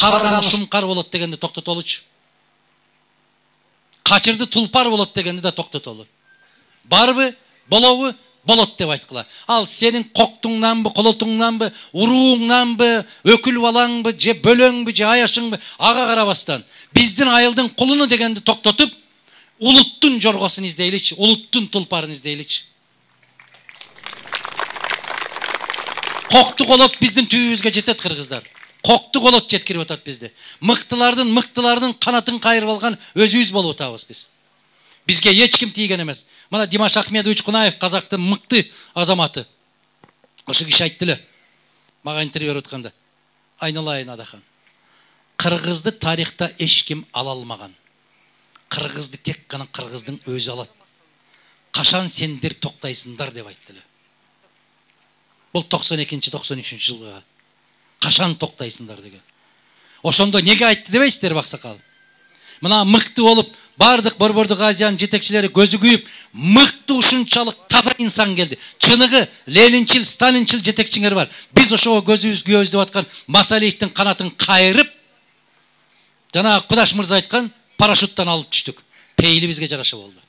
Карганы шумкар болот дегенди токтотолучу. Качырды тулпар болот дегенди да токтотолу. Барбы, болобу, болот деп айткыла. Ал сенин коктуңнанбы, колотуңнанбы, урууңнанбы, өкүл балаңбы, же бөлөңбү, же аяшыңбы, ага карабастан биздин айылдын кулуну дегенди токтотуп, улуттун жоргосун издейличи, улуттун тулпарын издейличи. Кокту колот биздин түбүбүзгө жетет кыргыздар. Кокту колот жеткирип атат бизди. Мыктылардын канатын кайрып алган өзүбүз болуп атабыз биз. Бизге эч ким тийген эмес. Мына Димаш Ахмедович Кунаев казактын мыкты азаматы. Ошо киши айтты эле. Мага интервью берип атканда. Айналайын Адахан. Кыргызды тарихта эч ким ала алмаган. Кыргызды тек гана кыргыздын өзү алат. Кашан сендер токтайсыңдар деп айтты эле. Бул 92-93 жылга. Кашан токтайсыңдар деген. Ошондо неге айтты дебейсиздер Аксакал? Мына мыкты болуп, бардык Борбордук Азиянын жетекчилери көзү күйүп, мыкты ушунчалык таза инсан келди. Чыныгы Ленинчил, Сталинчил жетекчиңер бар. Биз ошого көзүбүз күйөбүз деп аткан Масалиевдин канатын кайрып, жана Кудаш мырза айткан парашюттан алып түштүк. Пейили бизге жараша болду.